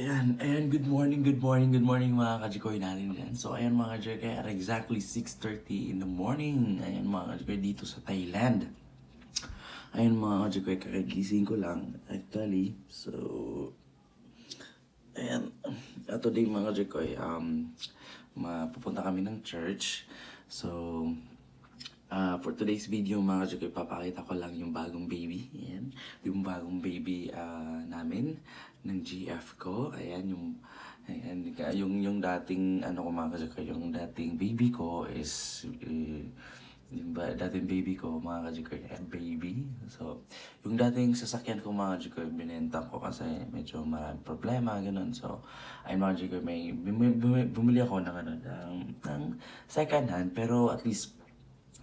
Good morning mga ka-Jekoy natin dyan. So, ayan mga ka-Jekoy, at exactly 6:30 in the morning. Ayan mga ka-Jekoy dito sa Thailand. Ayan mga ka-Jekoy, kakagising ko lang actually. So, ayan, today mga ka-Jekoy, mapupunta kami ng church. So, for today's video mga ka-Jekoy, papakita ko lang yung bagong baby. Ayan, yung bagong baby namin ng GF ko. Ayan yung dating ano ko mga ka-Jekoy, yung dating baby ko is dating baby ko mga ka-Jekoy, baby. So, yung dating sasakyan ko mga ka-Jekoy, binenta ko kasi medyo maraming problema, ganun. So, ayun mga ka-Jekoy, bumili ako ng ng second hand, pero at least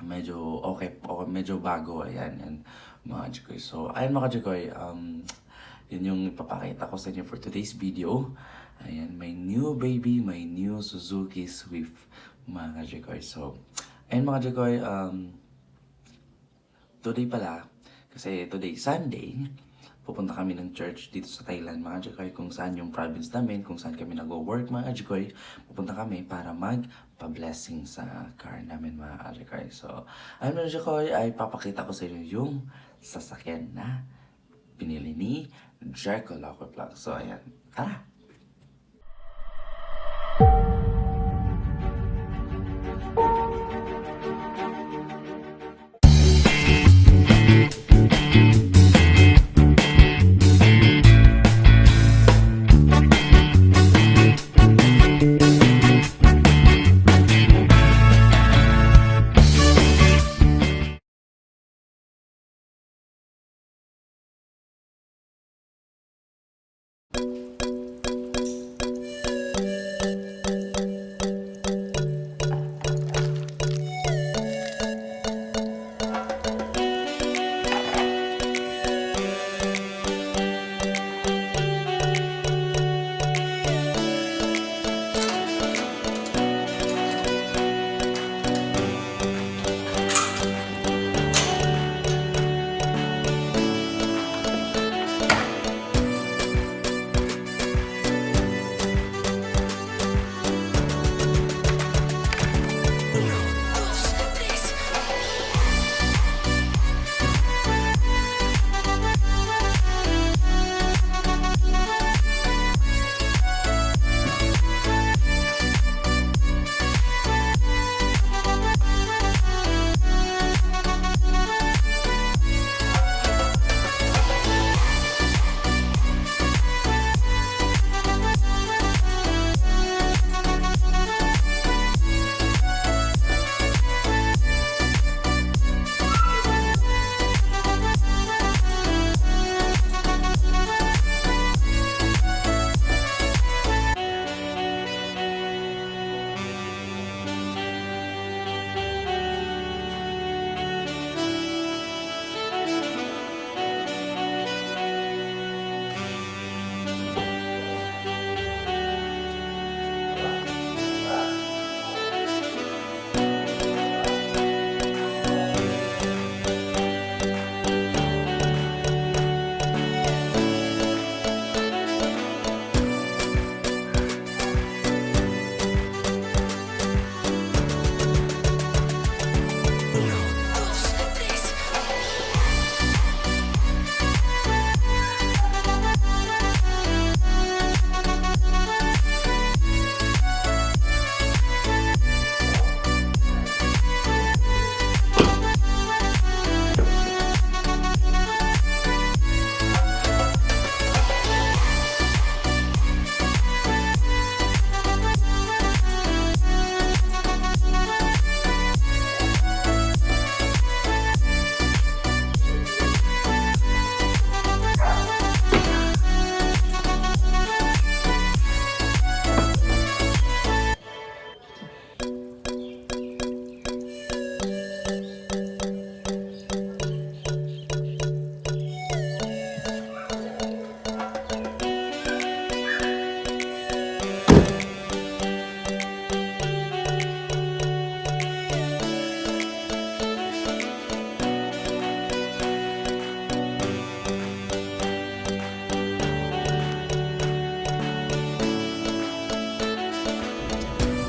medyo okay, medyo bago, ayan mga Jekoy. So, ayun mga Jekoy, yun yung ipapakita ko sa inyo for today's video. Ayan, my new baby, my new Suzuki Swift, mga Jekoy. So, ayun mga Jekoy, today pala, kasi today Sunday, pupunta kami ng church dito sa Thailand mga Jekoy, kung saan yung province namin, kung saan kami nag-work mga Jekoy. Pupunta kami para magpa-blessing sa car namin mga Jekoy. So, ayun mga Jekoy, ay papakita ko sa inyo yung sasakyan na binili ni Jekolokoy. So, ayan, tara!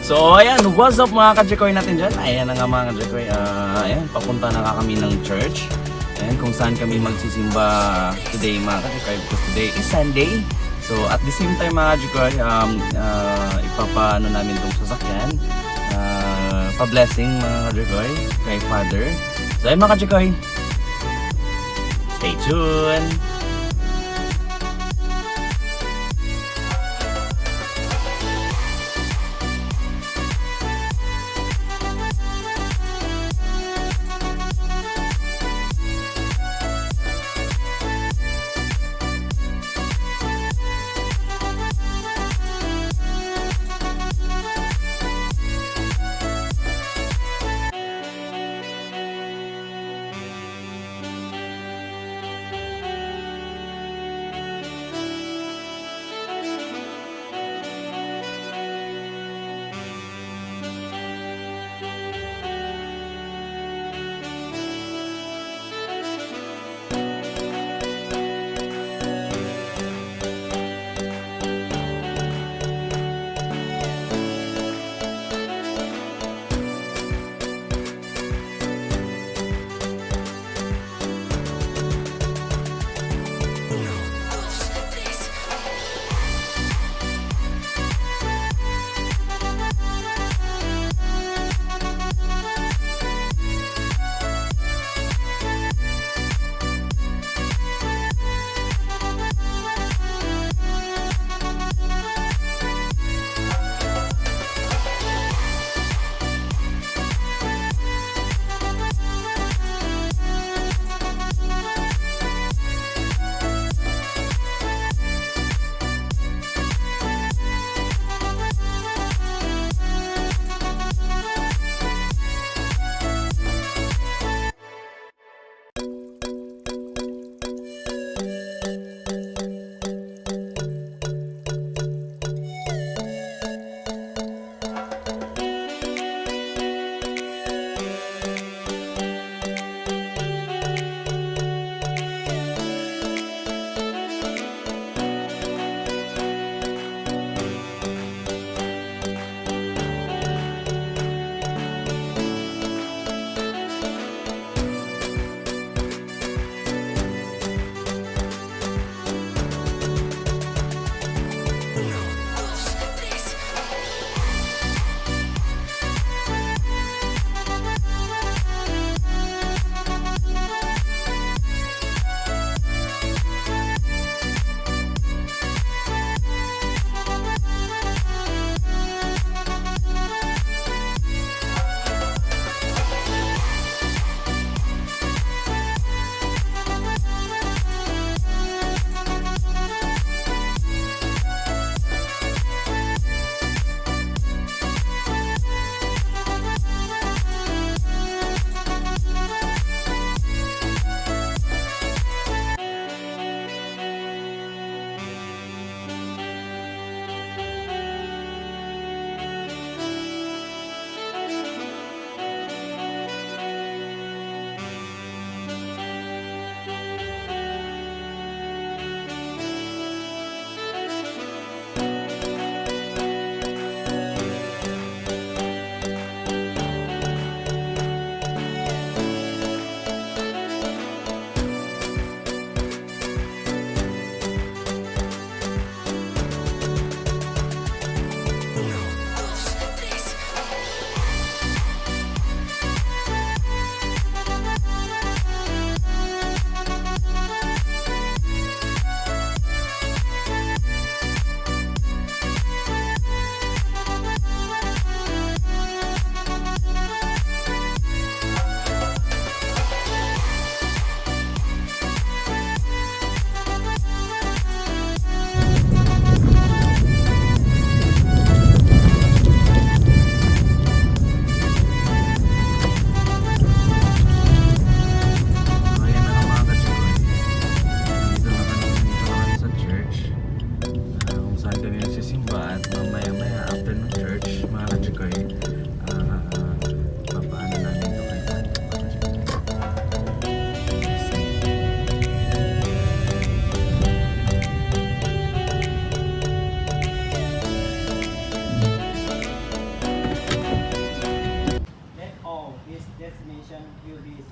So ayan, what's up mga ka-Jekoy natin dyan? Ayan na nga mga ka-Jekoy, ayan, papunta na kami ng church. Ayan, kung saan kami magsisimba today mga ka-Jekoy, because today is Sunday. So at the same time mga ka-Jekoy, ipapaano namin itong sasakyan, pa-blessing mga ka-Jekoy kay Father. So ayan mga ka-Jekoy, stay tuned!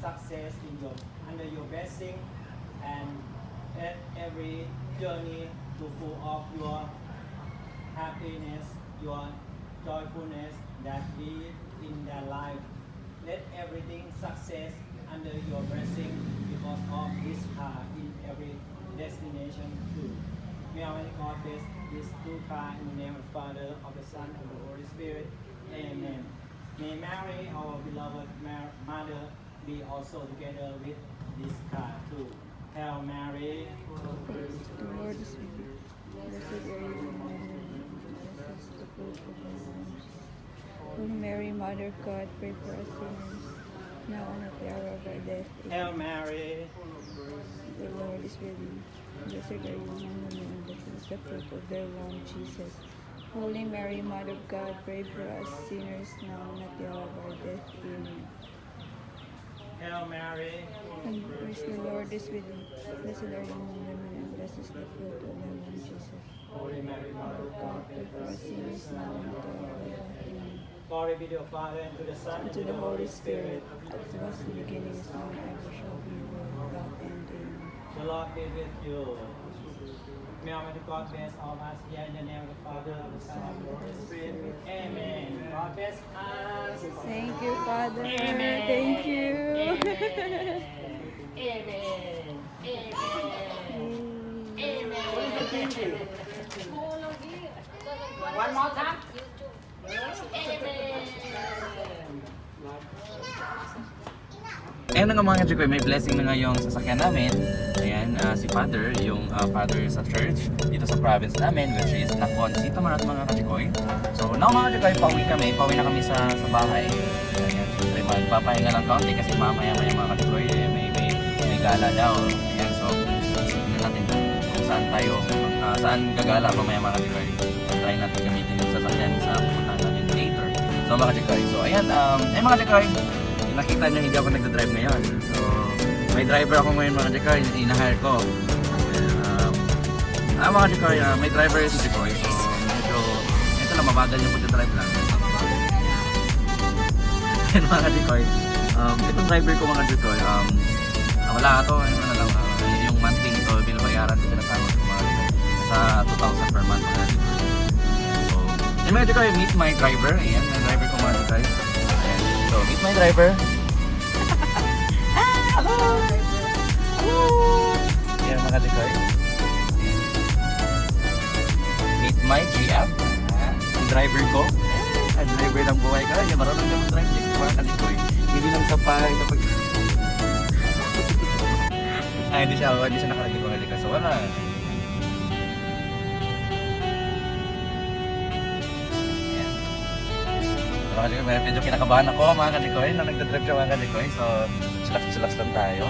success under your blessing, and let every journey to full of your happiness, your joyfulness that be in their life. Let everything success under your blessing because of this car in every destination too. May Almighty God bless this two car in the name of the Father, of the Son, and of the Holy Spirit. Amen. May Mary, our beloved Mother, be also together with this car too. Hail Mary. The Lord is with you. Blessed are you among women, and blessed is the fruit of your womb, Jesus. Holy Mary, Mother of God, pray for us sinners, now and at the hour of our death. Hail Mary. The Lord is with you. Blessed are you among women, and blessed is the fruit of their womb, Jesus. Holy Mary, Mother of God, pray for us sinners, now and at the hour of our death. Amen. Hail Mary. And praise the Lord is with you. Blessed are you among women, and blessed is the fruit of their womb, Jesus. Holy Mary, Mother of God, God, pray for us sinners, now and at the hour of our death. Amen. glory be to the Father, and to the Son, And to the Holy Spirit, as it was in the beginning, is now, and ever shall be, world without end. Amen. The Lord be with you. May Almighty God bless all of us here in the name of the Father, of the Son, and of the Holy Spirit. Amen. God bless us. Thank you, Father. Amen. Thank you. Amen. Amen. Amen. One more time. Amen. Ayun na nga mga Jekoy, may blessing na nga yung sasakyan namin. Ayan, si Father, yung Father sa church dito sa province namin, which is Lacon City, mga Jekoy. So now mga Jekoy, pauwi na kami sa bahay. Ayan, syempre magpapahinga ng kaunti kasi mamaya-maya mga Jekoy, may gala daw. Ayan, so tingnan natin kung saan gagala mamaya mga Jekoy. Try natin gamitin yung sasakyan sa pupuntahan natin later. So mga Jekoy, so ayan, mga Jekoy, nakita nyo hindi ako nagdadrive ngayon. So, may driver ako ngayon mga Jekoy, ina-hire ko. Mga Jekoy, may driver si Jekoy. So, medyo, ito lang, mabagal yung pagdadrive lang. Ayan mga Jekoy, itong driver ko mga Jekoy, wala ito, yung monthly nito, binabayaran ko sinasahod ko mga Jekoy. Sa 2,000 per month mga Jekoy. So, yun mga Jekoy, meet my driver. Ayan, may driver ko mga Jekoy. So, meet my driver. Hello! Hello! Ayan mga Jekoy. Meet my GF. Ang driver ko. Ang driver ng buhay ko. Ayan, marunong niya mag-drive mga Jekoy. Hindi lang sa pag... hindi siya nakarating mga Jekoy. So, wala. Mga Jekoy, medyo kinakabahan ako mga Jekoy na nagdadrive siya mga Jekoy. So, chillax lang tayo.